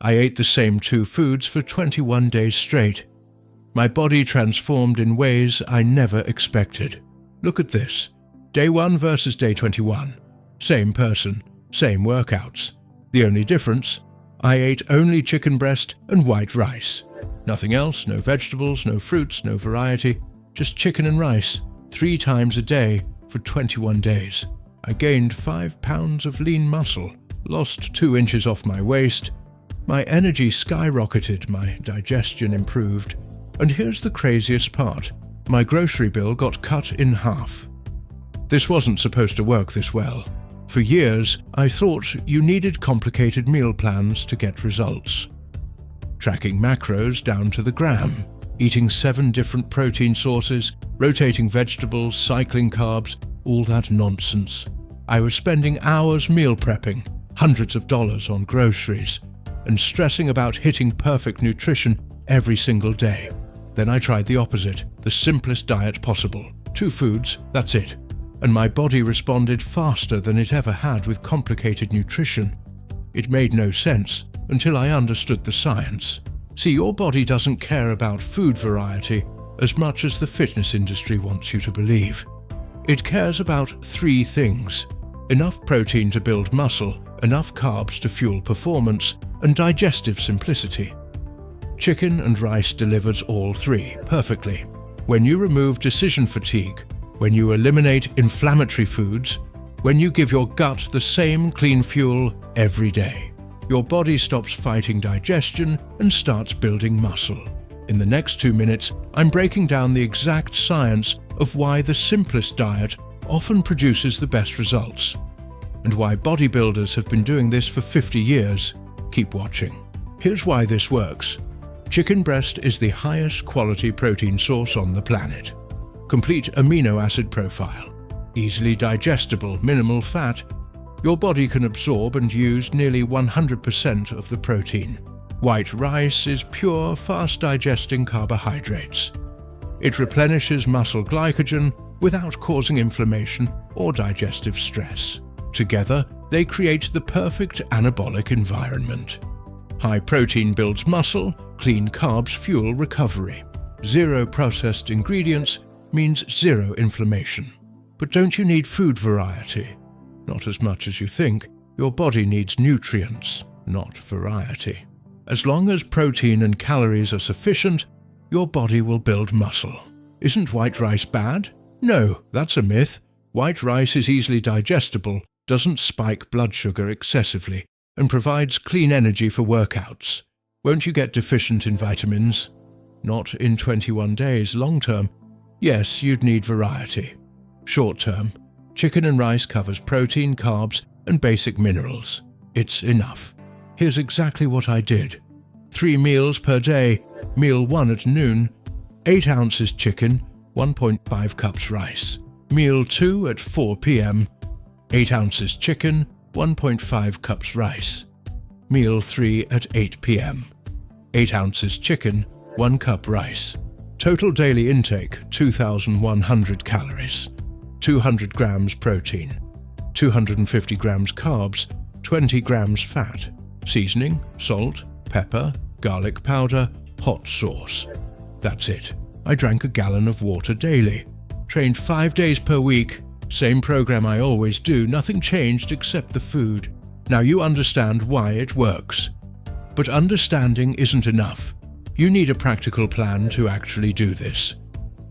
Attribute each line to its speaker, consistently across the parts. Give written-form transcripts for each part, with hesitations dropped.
Speaker 1: I ate the same two foods for 21 days straight. My body transformed in ways I never expected. Look at this. Day 1 versus day 21. Same person, same workouts. The only difference? I ate only chicken breast and white rice. Nothing else, no vegetables, no fruits, no variety, just chicken and rice, 3 times a day for 21 days. I gained 5 pounds of lean muscle, lost 2 inches off my waist. My energy skyrocketed, my digestion improved. And here's the craziest part. My grocery bill got cut in half. This wasn't supposed to work this well. For years, I thought you needed complicated meal plans to get results. Tracking macros down to the gram, eating 7 different protein sources, rotating vegetables, cycling carbs, all that nonsense. I was spending hours meal prepping, hundreds of dollars on groceries, and stressing about hitting perfect nutrition every single day. Then I tried the opposite, the simplest diet possible. 2 foods, that's it. And my body responded faster than it ever had with complicated nutrition. It made no sense until I understood the science. See, your body doesn't care about food variety as much as the fitness industry wants you to believe. It cares about 3 things: enough protein to build muscle, enough carbs to fuel performance, and digestive simplicity. Chicken and rice delivers all 3 perfectly. When you remove decision fatigue, when you eliminate inflammatory foods, when you give your gut the same clean fuel every day, your body stops fighting digestion and starts building muscle. In the next 2 minutes, I'm breaking down the exact science of why the simplest diet often produces the best results, and why bodybuilders have been doing this for 50 years. Keep watching. Here's why this works. Chicken breast is the highest quality protein source on the planet. Complete amino acid profile, easily digestible, minimal fat. Your body can absorb and use nearly 100% of the protein. White rice is pure, fast-digesting carbohydrates. It replenishes muscle glycogen without causing inflammation or digestive stress. Together, they create the perfect anabolic environment. High protein builds muscle, clean carbs fuel recovery. 0 processed ingredients means 0 inflammation. But don't you need food variety? Not as much as you think. Your body needs nutrients, not variety. As long as protein and calories are sufficient, your body will build muscle. Isn't white rice bad? No, that's a myth. White rice is easily digestible, doesn't spike blood sugar excessively, and provides clean energy for workouts. Won't you get deficient in vitamins? Not in 21 days. Long term, yes, you'd need variety. Short term, chicken and rice covers protein, carbs, and basic minerals. It's enough. Here's exactly what I did. 3 meals per day. Meal 1 at noon, 8 ounces chicken, 1.5 cups rice. Meal 2 at 4 p.m., 8 ounces chicken, 1.5 cups rice. Meal 3 at 8 p.m., 8 ounces chicken, 1 cup rice. Total daily intake, 2,100 calories, 200 grams protein, 250 grams carbs, 20 grams fat. Seasoning, salt, pepper, garlic powder, hot sauce. That's it. I drank a gallon of water daily. Trained 5 days per week. Same program I always do, nothing changed except the food. Now you understand why it works. But understanding isn't enough. You need a practical plan to actually do this.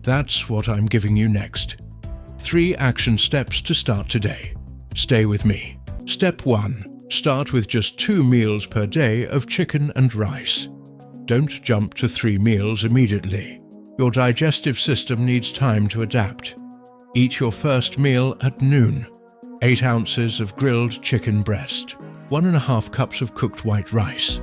Speaker 1: That's what I'm giving you next. 3 action steps to start today. Stay with me. Step 1. Start with just 2 meals per day of chicken and rice. Don't jump to 3 meals immediately. Your digestive system needs time to adapt. Eat your first meal at noon. 8 ounces of grilled chicken breast. 1.5 cups of cooked white rice.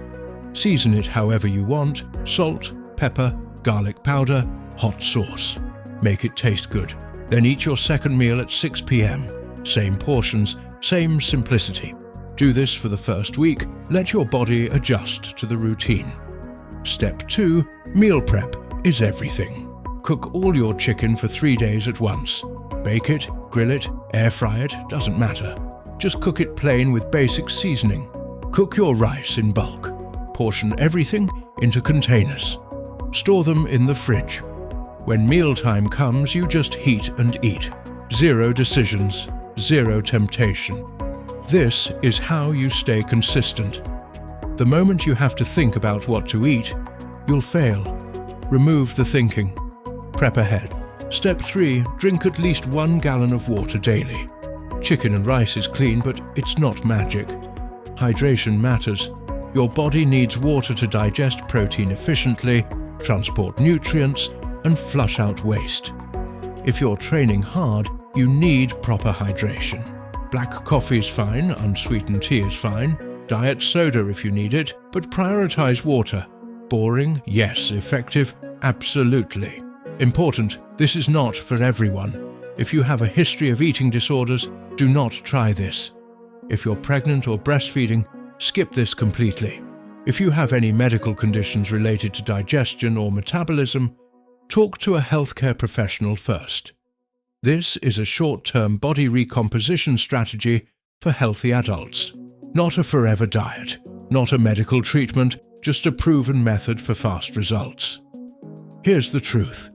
Speaker 1: Season it however you want: salt, pepper, garlic powder, hot sauce. Make it taste good. Then eat your second meal at 6 p.m. Same portions, same simplicity. Do this for the first week. Let your body adjust to the routine. Step 2. Meal prep is everything. Cook all your chicken for 3 days at once. Bake it, grill it, air fry it, doesn't matter. Just cook it plain with basic seasoning. Cook your rice in bulk. portion everything into containers. Store them in the fridge. When mealtime comes, you just heat and eat. Zero decisions, zero temptation. This is how you stay consistent. The moment you have to think about what to eat, you'll fail. Remove the thinking. Prep ahead. Step 3. Drink at least 1 gallon of water daily. Chicken and rice is clean, but it's not magic. Hydration matters. Your body needs water to digest protein efficiently, transport nutrients, and flush out waste. If you're training hard, you need proper hydration. Black coffee's fine, unsweetened tea is fine, diet soda if you need it, but prioritize water. Boring? Yes. Effective? Absolutely. Important, this is not for everyone. If you have a history of eating disorders, do not try this. If you're pregnant or breastfeeding, skip this completely. If you have any medical conditions related to digestion or metabolism, talk to a healthcare professional first. This is a short-term body recomposition strategy for healthy adults. Not a forever diet, not a medical treatment, just a proven method for fast results. Here's the truth.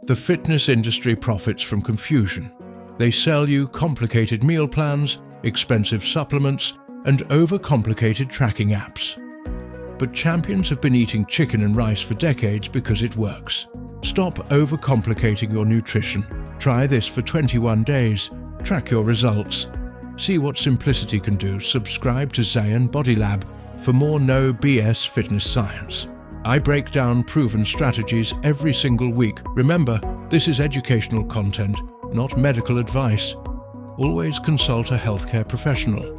Speaker 1: The fitness industry profits from confusion. They sell you complicated meal plans, expensive supplements, and overcomplicated tracking apps. But champions have been eating chicken and rice for decades because it works. Stop overcomplicating your nutrition. Try this for 21 days. Track your results. See what simplicity can do. Subscribe to Zayan Body Lab for more no BS fitness science. I break down proven strategies every single week. Remember, this is educational content, not medical advice. Always consult a healthcare professional.